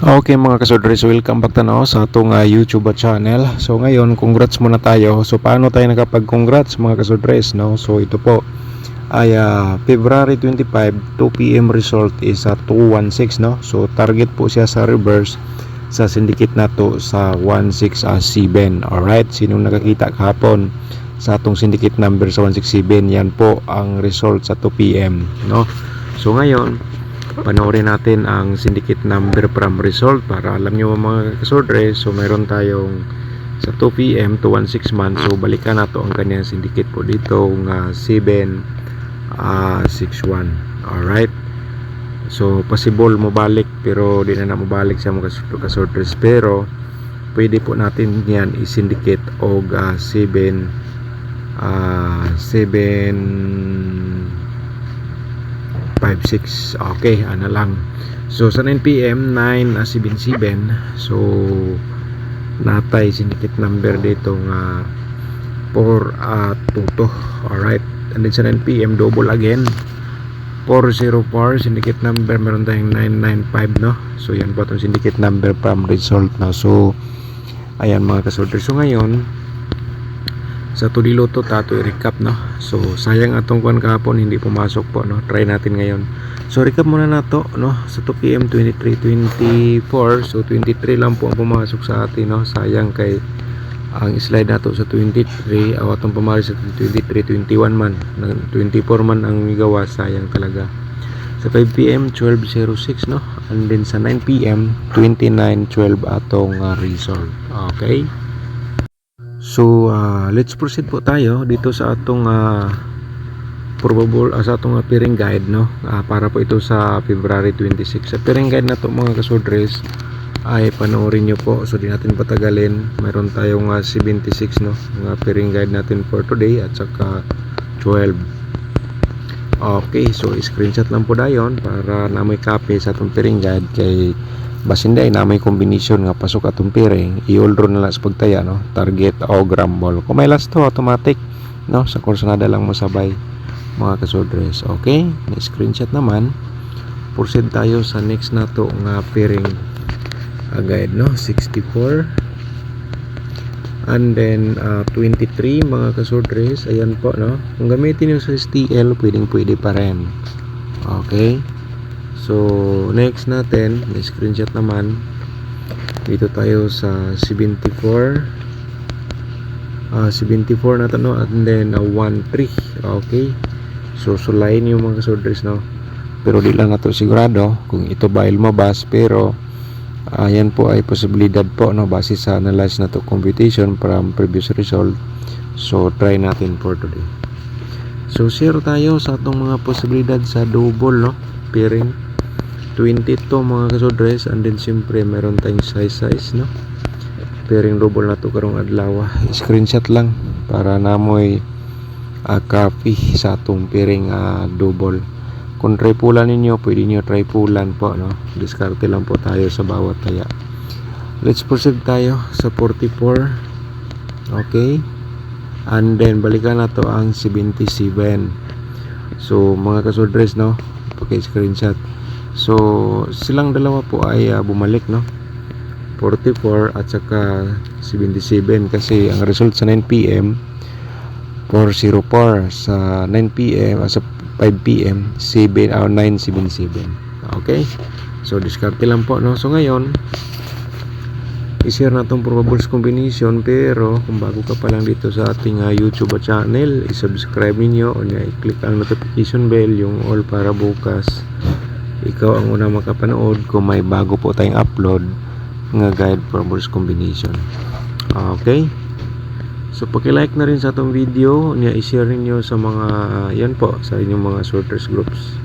Okay mga kasodres, welcome back tanaw sa atong YouTube channel. So ngayon, congrats muna tayo. So paano tayo nakapag-congrats mga kasodres, no? So ito po ay February 25, 2 PM result is 216, no? So target po siya sa reverse sa syndicate nato sa 167. Alright, sinong nakakita kahapon sa atong syndicate number sa 167, yan po ang result sa 2 PM, no? So ngayon, panoorin natin ang syndicate number from result para alam nyo mga kasordre. So mayroon tayong sa 2 PM to 16 months. So balikan nato ang kanyang syndicate po dito ng 761. Alright, so possible mo balik pero di na mabalik siya mga kasordre, pero pwede po natin yan i-syndicate og 7 56. Okay, ano lang. So sa 9 PM 977. So natay syndicate number dito nga 422. Alright, and then sa 9 PM double again 404 syndicate number, meron tayong 995, no? So yan po itong syndicate number from result na. So ayan mga kasolder. So ngayon sa tudiloto tato i-recap, no? So sayang atong kuan kahapon hindi pumasok po, no? Try natin ngayon. So recap muna nato, no? Sa 2 PM 23 24. So 23 lang po ang pumasok sa atin, no? Sayang kay ang slide nato sa 23 aw atong pamari sa 23 21 man, 24 man ang migawa, sayang talaga. Sa 5 PM 12:06, no? And then sa 9 PM 29:12 atong result. Okay? So let's proceed po tayo dito sa atong probable sa atong appearing guide, no? Para po ito sa February 26. Sa appearing guide na to mga kasodres ay panoorin nyo po, so di natin patagalin. Mayroon tayong 76, no? Ang appearing guide natin for today at saka 12. Okay, so screenshot lang po dayon para na may copy sa atong appearing guide kay basinday na may combination nga pasok atong piring, i-all na lang sa pagtaya, no? Target o grambol. Kung may last to automatic, no? Sa kursunada lang mo sabay mga kasodres. Okay, na screenshot naman. Proceed tayo sa next nato nga piring guide, no? 64 and then 23 mga kasodres. Ayan po, no? Kung gamitin yung sa STL pwede pa rin. Okay, so next natin, may screenshot naman dito tayo sa 74 na to, no? And then 13. Okay, so sulayin yung mga kasodres, no? Pero di lang nato sigurado kung ito ba ilmabas, pero yan po ay posibilidad po, no? Base sa analyze na to computation from previous result. So try natin for today. So share tayo sa atong mga posibilidad sa double, no? Pairing 22 mga kasodres, and then siyempre meron tayong size, no? Pairing double na to karong adlaw. Screenshot lang para namoy copy sa atong pairing double. Kung try pulan ninyo, pwede nyo try pulan po, no? Diskarte lang po tayo sa bawat taya. Let's proceed tayo sa 44. Okay, and then balikan na to ang 77. So mga kasodres, no? Paki-screenshot. So silang dalawa po ay bumalik, no? 44 at saka 77 kasi ang result sa 9 PM 404, sa 9 PM sa 5 PM 977. Okay, so diskarte lang po, no? So ngayon i-share na itong probables combination, pero kung bago ka pa lang dito sa ating YouTube channel, i-subscribe ninyo o i-click ang notification bell, yung all, para bukas ikaw ang unang makapanood kung may bago po tayong upload nga guide probables combination. Okay, so paki-like na rin sa itong video niya, i-share niyo sa mga yan po, sa inyong mga sorters groups.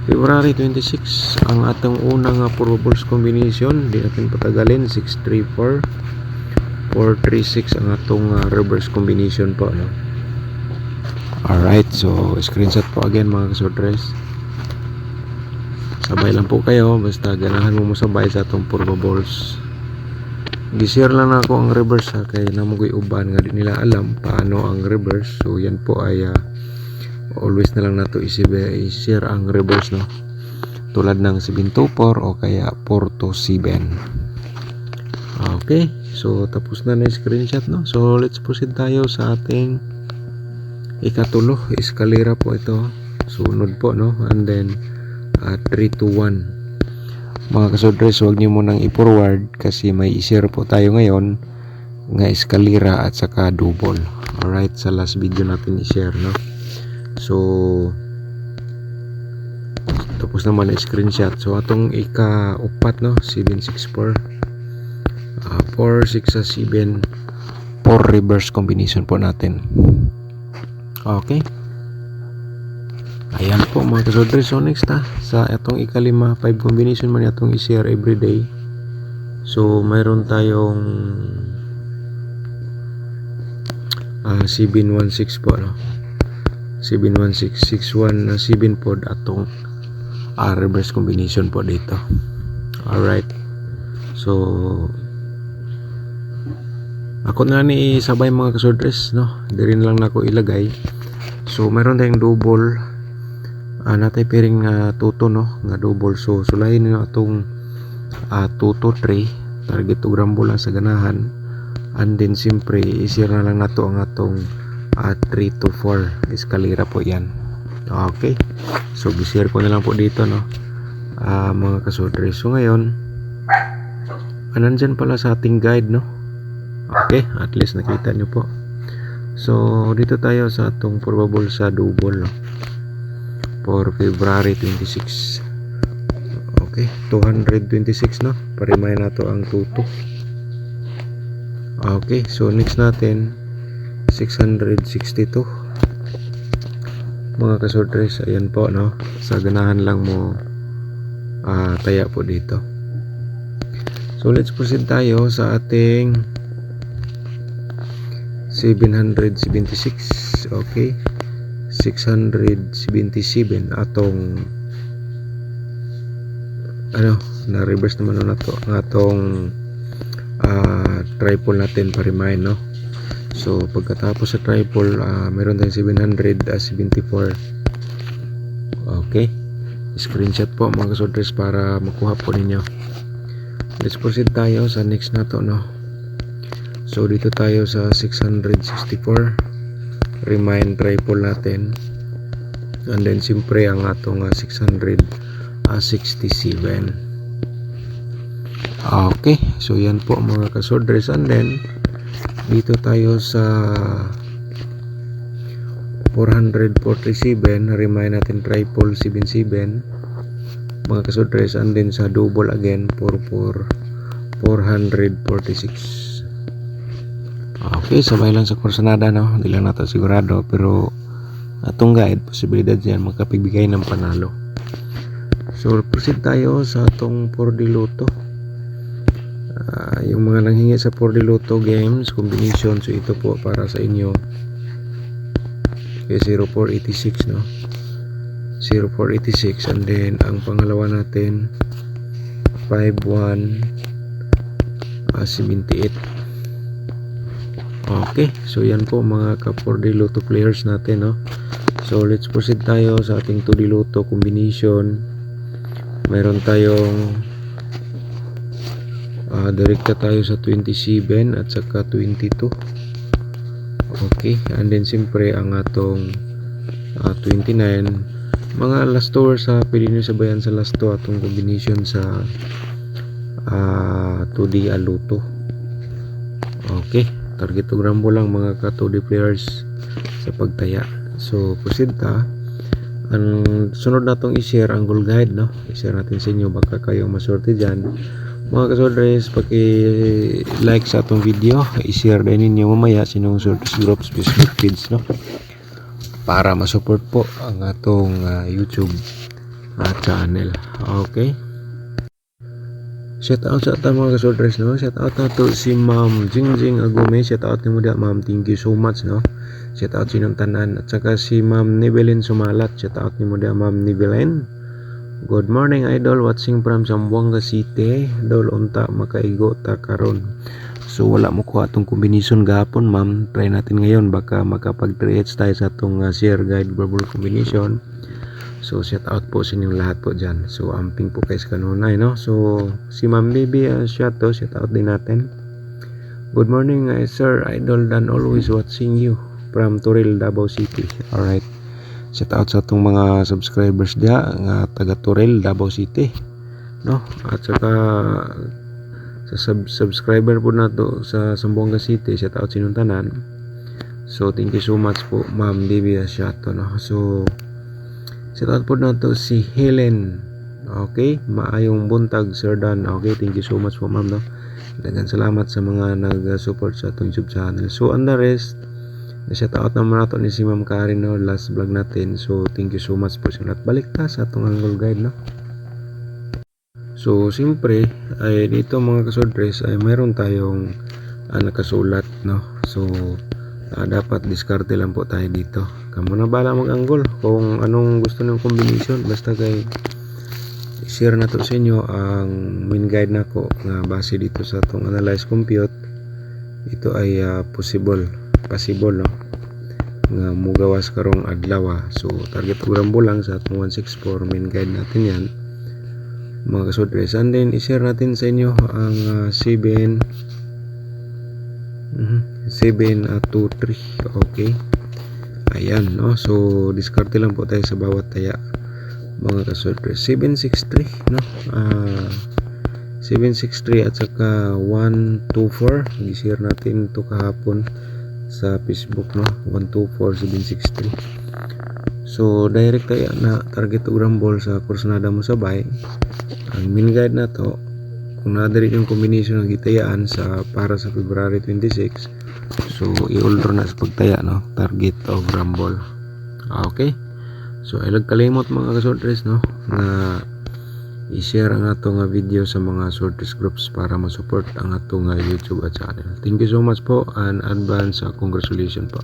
February 26 ang atong unang probables combination, di natin patagalin. 634 436 ang atong reverse combination po, no? Alright, so screenshot po again mga kasorters. Sabay lang po kayo, basta ganahan mo sabay sa atong probables. Gi-share lang ako ang reverse, kay namugoy uban nga di nila alam paano ang reverse. So yan po ay always na lang nato i-share ang reverse, no? tulad ng 724 o kaya 427. Okay, so tapos na na screenshot, no? So let's proceed tayo sa ating ikatulo. Eskalera po ito, sunod po, no? And then 3 to 1. Mga kasodres, huwag nyo munang i-forward kasi may i-share po tayo ngayon nga eskalera at saka double. Alright, sa last video natin i-share, no? So tapos naman na screenshot. So atong ika-upat, no? 764 4, 6, 7 4 reverse combination po natin. Okay, ayan po mga kasodres. So next sa itong ika-5 combination man itong i-share everyday. So mayroon tayong 716 po, no? 71661 na 7 po atong reverse combination po dito. Alright, so ako na ni sabay mga kasodres, no? Diri na lang nako ilagay. So mayroon tayong double natay piring tuto, no, nga double. So sulayin niyo atong tuto 3 target to grambo lang sa ganahan, and then simpre i-share na lang nato ang atong 3 to 4 eskalera po yan. Okay, so i-share ko na lang po dito, no, mga kasodres. So ngayon nandyan pala sa ating guide, no. Okay, at least nakita nyo po. So dito tayo sa atong probable sa double, no, for February 26. Okay, 226, no, parimay na to ang tuto. Okay, so next natin 662 mga kasodres. Ayan po, no, sa ganahan lang mo taya po dito. So let's proceed tayo sa ating 776. Okay, 677 atong na reverse naman na to ang atong triple natin parimain, no. So pagkatapos sa triple meron tayong 774. Okay, screenshot po mga kasodres para makuha po ninyo. Let's proceed tayo sa next na to, no. So dito tayo sa 664 remind triple natin, and then simpre ang atong 667. Okay, so yan po mga kasodres. And then dito tayo sa 447 remind natin triple 77 mga kasodres, and then sa double again 446. Okay, sabay lang sa kursanada, no, hindi lang natin sigurado, pero atong guide posibilidad yan magkapigbigay ng panalo. So proceed tayo sa atong 4D Lotto. Yung mga nanghingi sa 4D Lotto games combination, so ito po para sa inyo. Okay, 0486, no, 0486, and then ang pangalawa natin 5178. Okay, so yan po mga ka 4D Lotto players natin, no. So let's proceed tayo sa ating 2D Lotto combination. Mayroon tayong direkta tayo sa 27 at saka 22. Okay, and then siyempre ang atong 29. Mga last two sa pwede nyo sabayan sa last two atong combination sa 2D Lotto. Okay, target to grambo lang mga ka 2D players sa pagtaya. So proceed ta. Ang sunod natong i-share ang goal guide, no, i-share natin sa inyo, baka kayong masorte dyan mga kasodres. Paki-like sa atong video, i-share din ninyo mamaya sinong sortes groups Facebook page, no, para masupport po ang atong YouTube channel. Okay, shout out sa atong mga kasodres, no. Shout out na to si Ma'am Jingjing Agume. Shout out ni mo da, Ma'am, thank you so much, no. Shout out sinong tanan. At saka si Ma'am Nibelin Sumalat. Shout out ni mo da, Ma'am Nibelin. Good morning idol, watching from Zamboanga City. Dol unta makaigo ta karon. So wala mo ko atong combination gahapon, ma'am. Try natin ngayon, baka makapag 3H tayo sa atong share guide verbal combination. So shout out po sa inyong lahat po dyan. So amping po kayo sa kanunay, no? So si Ma'am Baby, shout out din natin. Good morning, sir, idol, dan always watching you from Turil, Davao City. Alright, shout out sa itong mga subscribers dia nga taga Turil, Davao City, no? At saka sa subscriber po na to sa Zamboanga City, shout out sinyong tanan. So thank you so much po, Ma'am Baby, shout out, no? So shout out po na to si Helen. Okay, maayong buntag, Sir Dan. Okay, thank you so much po, ma'am, no? Daghang salamat sa mga nag-support sa atong YouTube channel. So on the rest, na-shout out naman nato ni si Ma'am Karen, no, last vlog natin. So thank you so much po sa lahat. Balik ta sa atong angle guide, no. So siyempre ay dito mga kasodres ay meron tayong nakasulat, no. So dapat diskarte lang po tayo dito. Kamu na bala mag-angle kung anong gusto ng combination, basta kay share na to sa inyo ang main guide nako nga base dito sa atong analyze compute. Ito ay possible, no, nga mugawas karong adlaw. So target program lang sa atong 164 main guide natin yan, mga kasodres. And then i-share natin sa inyo ang 723. Okay, ayan, no. So diskarte lang po tayo sa bawat taya, mga kasodres. 763, no, 763 at saka 124, i-share natin ito kahapon sa Facebook, no. 124 763. So direct tayo na target program ball sa kursunada mo sabay. Ang main guide na to, kung nadiri yung combination ng gitayaan sa para sa February 26, so i-order na sa pagtaya, no, target of rumble. Okay, so ilag kalimot mga kasodres, no, na i-share ang atong video sa mga sorties groups para ma-support ang atong YouTube at channel. Thank you so much po and advance congratulations po.